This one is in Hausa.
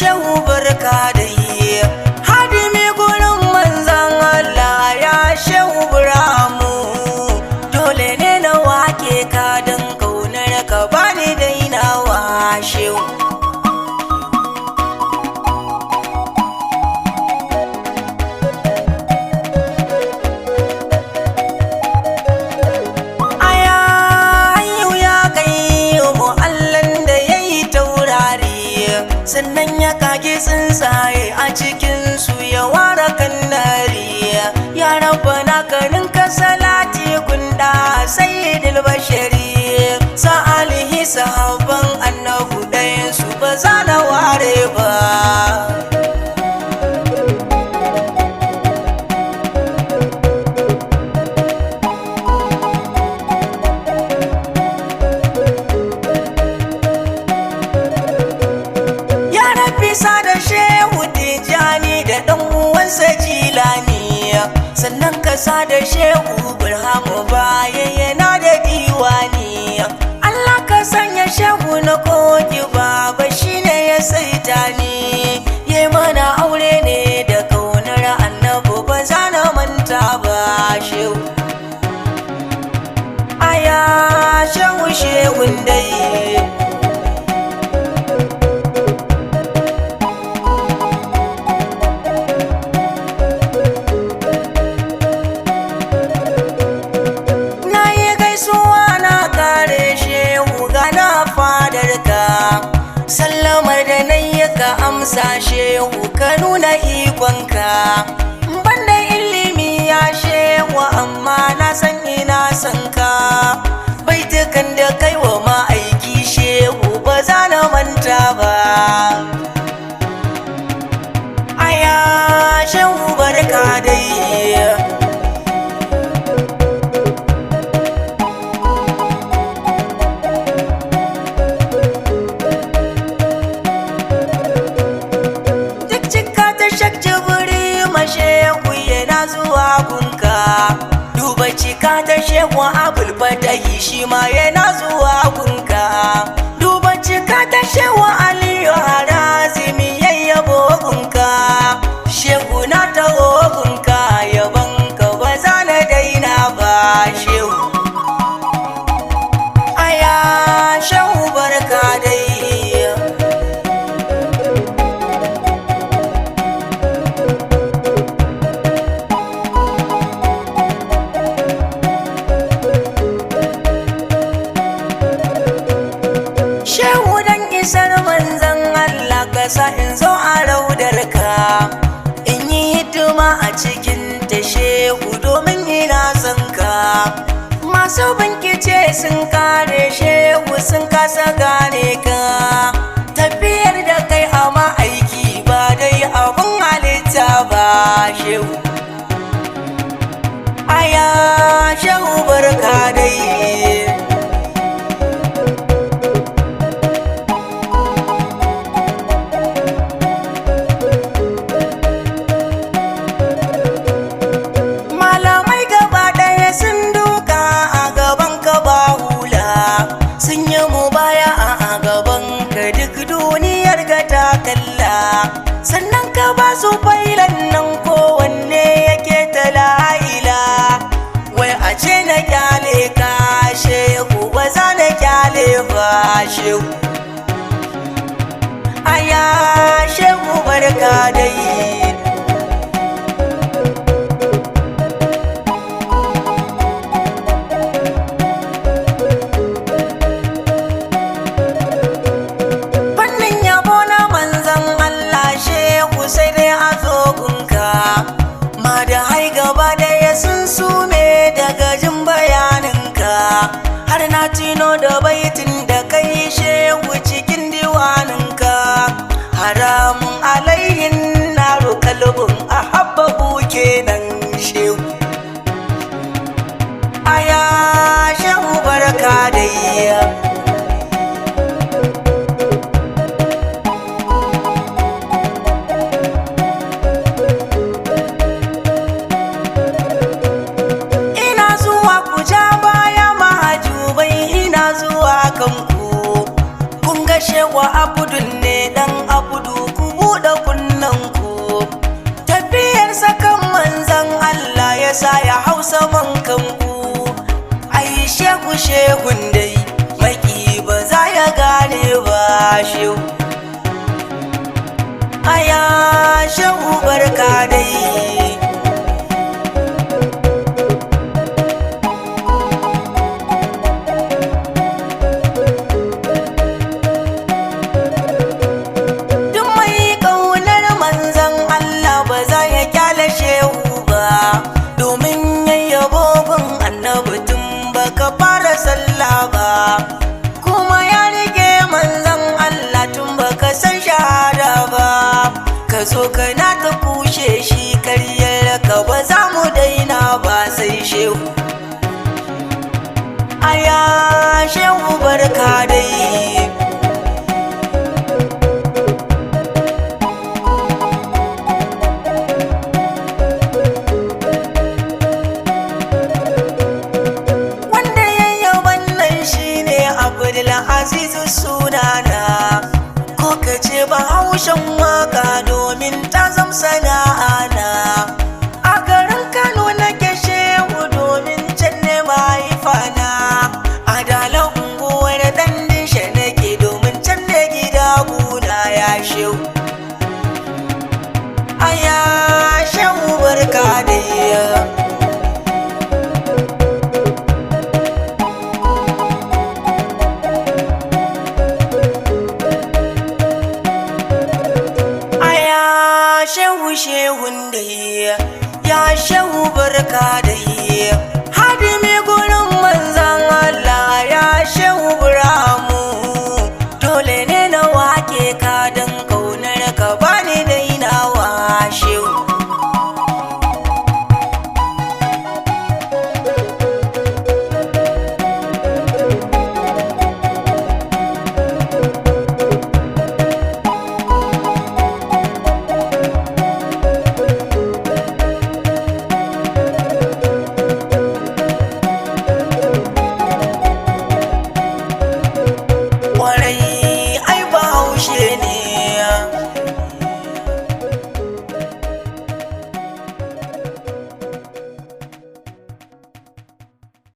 shehu barka da yi hadimi gurin manzan Allah ya shehu Ibrahimu dole ne na wake ka don kaunar ka bani dainawa shehu. Sannan ya kage tsuntsaye a cikinsu ya ware kannari ya rabbana kanin ka salati gunda sayyidul bashari sa alihi sahabban annabu ɗayansu ba za na ware ba. Bisa da shehu Tijjani da ɗan uwansa Jilani sannan ka sa da shehu Ibrahimu baya yana da diwani. Allah ka sanya shehu na koki baba shine ya saita ni ya mana aure ne da kaunar annabi ba za na manta ba shehu. Aya shehu shehun dai sallamar da nan ka amsa shehu ka nuna ikonka banda ilimi ya shehu amma na san ina san ka baitukan da kai wa ma'aiki shehu ba za na manta ba. Aya shehu barka dai duba cika ta shehu abul fatahi shi ma yana zuwa gunka duba cika ta shehu aliyu harazimi yayyabo gunka shehu na ta gunka yabanka ba za na daina ba shehu. Aya shehu barka dai sa in zo a raudarka in yi hidima a cikin ta shehu domin ina son ka. Masu bincike sun kare shehu sun kasa gane ka tafiyar da kai a ma'aiki ba dai abun halitta ba shehu. Aya shehu barka dai sannan ka ba su failan nan kowanne yake ta la'ila wai a ce na kyale ka shehu ba za na kyale ba shehu. Aya shehu barka dai har na tino da baitin da kai shehu cikin diwaninka haramun alayhin naru kalbun a habbabu kenan shehu. Aya shehu barka dai shewa abudun ne dan abudu ku ya sa ya hausa man kanku. Ai shehu shehun dai maki ba za ya gane ba shehu. Aya shehu barka dai. Duk mai ƙaunar manzon Allah ba za ya kyale shehu ba, domin yayyabo gun annabi tun baka fara sallah ba, kuma ya rike manzon Allah tun baka san shahada ba. Ka zo kana ta kushe shi karyar ka ba za mu daina ba sai shehu. Aya shehu barka dai. Wanda yayyaban nan shine Abdulaziz sunana, ko ka ce bahaushen waka domin ta zam sana'ana. A garin Kano nake shehu domin can ne mahaifana, a dalar unguwar Dandishe nake domin can ne gida guna ya shehu. Aya shehu barka dai. Shehu shehun dai, ya shehu barka dai.